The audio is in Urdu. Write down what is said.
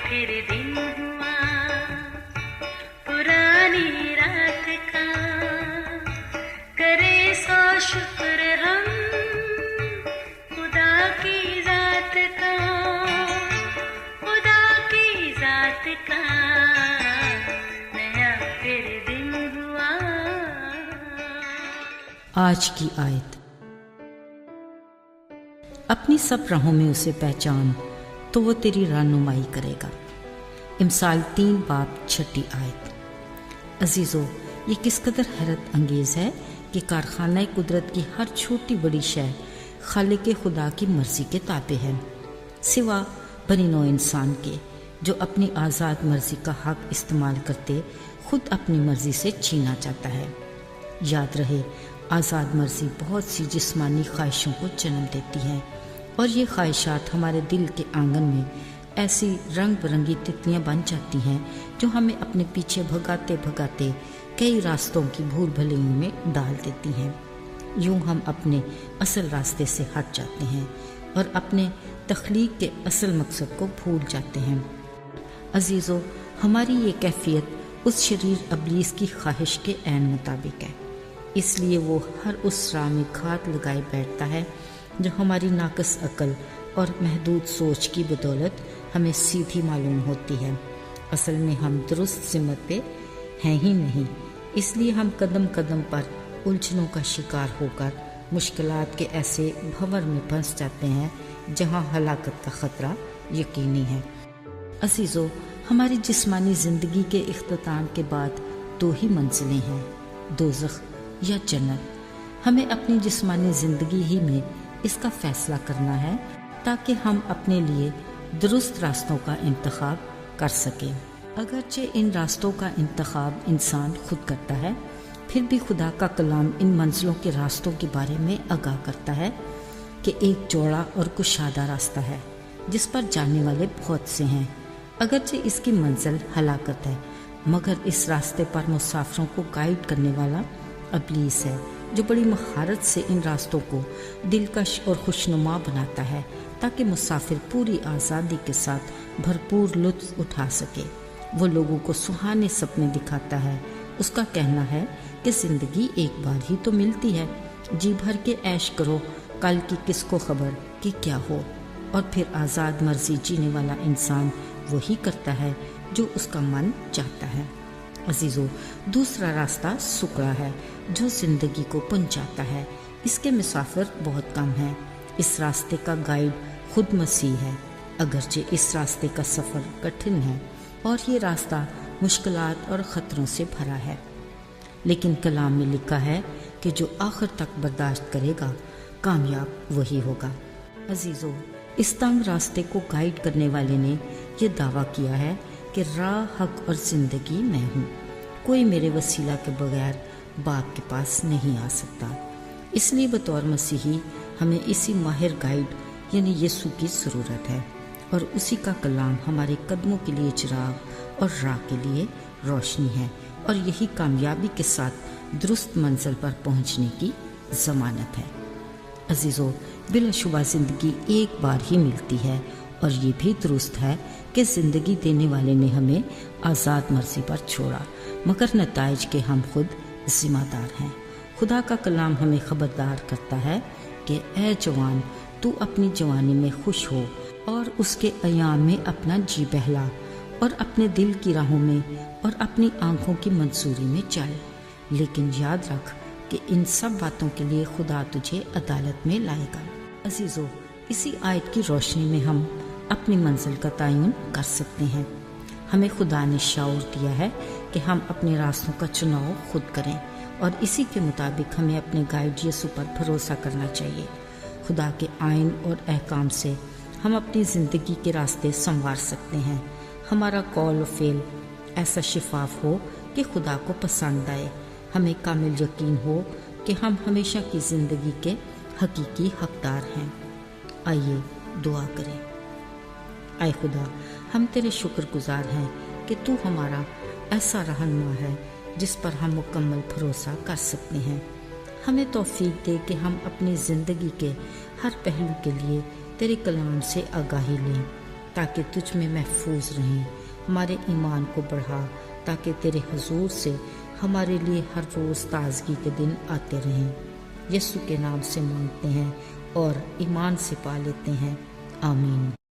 پھر دن ہوا پرانی رات کا، کرے سو شکر ہم خدا کی ذات کا، خدا کی ذات کا نیا پھر دن ہوا۔ آج کی آیت، اپنی سب راہوں میں اسے پہچان تو وہ تیری رہنمائی کرے گا۔ امثال 3 باب 6 آیت۔ عزیزو، یہ کس قدر حیرت انگیز ہے کہ کارخانہ قدرت کی ہر چھوٹی بڑی شے خالق خدا کی مرضی کے تابع ہے، سوا بنی نوع انسان کے جو اپنی آزاد مرضی کا حق استعمال کرتے خود اپنی مرضی سے چھینا چاہتا ہے۔ یاد رہے، آزاد مرضی بہت سی جسمانی خواہشوں کو جنم دیتی ہے، اور یہ خواہشات ہمارے دل کے آنگن میں ایسی رنگ برنگی تتلیاں بن جاتی ہیں جو ہمیں اپنے پیچھے بھگاتے بھگاتے کئی راستوں کی بھول بھلیوں میں ڈال دیتی ہیں۔ یوں ہم اپنے اصل راستے سے ہٹ جاتے ہیں اور اپنے تخلیق کے اصل مقصد کو بھول جاتے ہیں۔ عزیزو، ہماری یہ کیفیت اس شریر ابلیس کی خواہش کے عین مطابق ہے، اس لیے وہ ہر اس راہ میں گھات لگائے بیٹھتا ہے جو ہماری ناقص عقل اور محدود سوچ کی بدولت ہمیں سیدھی معلوم ہوتی ہے۔ اصل میں ہم درست سمت پہ ہیں ہی نہیں، اس لیے ہم قدم قدم پر الجھنوں کا شکار ہو کر مشکلات کے ایسے بھنور میں پھنس جاتے ہیں جہاں ہلاکت کا خطرہ یقینی ہے۔ عزیزو، ہماری جسمانی زندگی کے اختتام کے بعد 2 ہی منزلیں ہیں، دوزخ یا جنت۔ ہمیں اپنی جسمانی زندگی ہی میں اس کا فیصلہ کرنا ہے تاکہ ہم اپنے لیے درست راستوں کا انتخاب کر سکیں۔ اگرچہ ان راستوں کا انتخاب انسان خود کرتا ہے، پھر بھی خدا کا کلام ان منزلوں کے راستوں کے بارے میں آگاہ کرتا ہے کہ ایک چوڑا اور کشادہ راستہ ہے جس پر جانے والے بہت سے ہیں۔ اگرچہ اس کی منزل ہلاکت ہے، مگر اس راستے پر مسافروں کو گائیڈ کرنے والا ابلیس ہے جو بڑی مہارت سے ان راستوں کو دلکش اور خوشنما بناتا ہے تاکہ مسافر پوری آزادی کے ساتھ بھرپور لطف اٹھا سکے۔ وہ لوگوں کو سہانے سپنے دکھاتا ہے۔ اس کا کہنا ہے کہ زندگی ایک بار ہی تو ملتی ہے، جی بھر کے عیش کرو، کل کی کس کو خبر کہ کیا ہو۔ اور پھر آزاد مرضی جینے والا انسان وہی کرتا ہے جو اس کا من چاہتا ہے۔ عزیزو، دوسرا راستہ سکڑا ہے جو زندگی کو پہنچاتا ہے، اس کے مسافر بہت کم ہیں۔ اس راستے کا گائیڈ خود مسیح ہے۔ اگرچہ اس راستے کا سفر کٹھن ہے اور یہ راستہ مشکلات اور خطروں سے بھرا ہے، لیکن کلام میں لکھا ہے کہ جو آخر تک برداشت کرے گا کامیاب وہی ہوگا۔ عزیزو، اس تنگ راستے کو گائیڈ کرنے والے نے یہ دعویٰ کیا ہے کہ راہ، حق اور زندگی میں ہوں، کوئی میرے وسیلہ کے بغیر باپ کے پاس نہیں آ سکتا۔ اس لیے بطور مسیحی ہمیں اسی ماہر گائیڈ یعنی یسوع کی ضرورت ہے، اور اسی کا کلام ہمارے قدموں کے لیے چراغ اور راہ کے لیے روشنی ہے، اور یہی کامیابی کے ساتھ درست منزل پر پہنچنے کی ضمانت ہے۔ عزیزو، بلا شبہ زندگی ایک بار ہی ملتی ہے، اور یہ بھی درست ہے کہ زندگی دینے والے نے ہمیں آزاد مرضی پر چھوڑا، مگر نتائج کے ہم خود ذمہ دار ہیں۔ خدا کا کلام ہمیں خبردار کرتا ہے کہ اے جوان، تو اپنی جوانی میں خوش ہو اور اس کے ایام میں اپنا جی بہلا، اور اپنے دل کی راہوں میں اور اپنی آنکھوں کی منصوری میں چل، لیکن یاد رکھ کہ ان سب باتوں کے لیے خدا تجھے عدالت میں لائے گا۔ عزیزو، اسی آیت کی روشنی میں ہم اپنی منزل کا تعین کر سکتے ہیں۔ ہمیں خدا نے شعور دیا ہے کہ ہم اپنے راستوں کا چناؤ خود کریں، اور اسی کے مطابق ہمیں اپنے گائیڈ یسوع پر بھروسہ کرنا چاہیے۔ خدا کے آئین اور احکام سے ہم اپنی زندگی کے راستے سنوار سکتے ہیں۔ ہمارا قول و فعل ایسا شفاف ہو کہ خدا کو پسند آئے۔ ہمیں کامل یقین ہو کہ ہم ہمیشہ کی زندگی کے حقیقی حقدار ہیں۔ آئیے دعا کریں۔ اے خدا، ہم تیرے شکر گزار ہیں کہ تو ہمارا ایسا رہنما ہے جس پر ہم مکمل بھروسہ کر سکتے ہیں۔ ہمیں توفیق دے کہ ہم اپنی زندگی کے ہر پہلو کے لیے تیرے کلام سے آگاہی لیں تاکہ تجھ میں محفوظ رہیں۔ ہمارے ایمان کو بڑھا تاکہ تیرے حضور سے ہمارے لیے ہر روز تازگی کے دن آتے رہیں۔ یسوع کے نام سے مانگتے ہیں اور ایمان سے پا لیتے ہیں، آمین۔